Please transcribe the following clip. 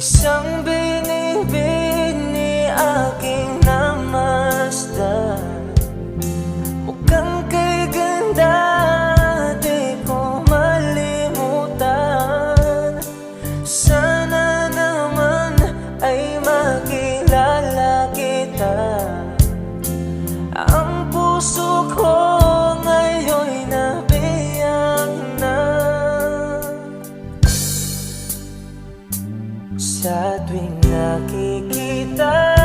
Isang binibini aking namasdan, mukhang kay ganda di ko malimutan. Sana naman ay makilala kita. Ang puso ko ngayon'y nabiyak na. Sa tuwing nakikita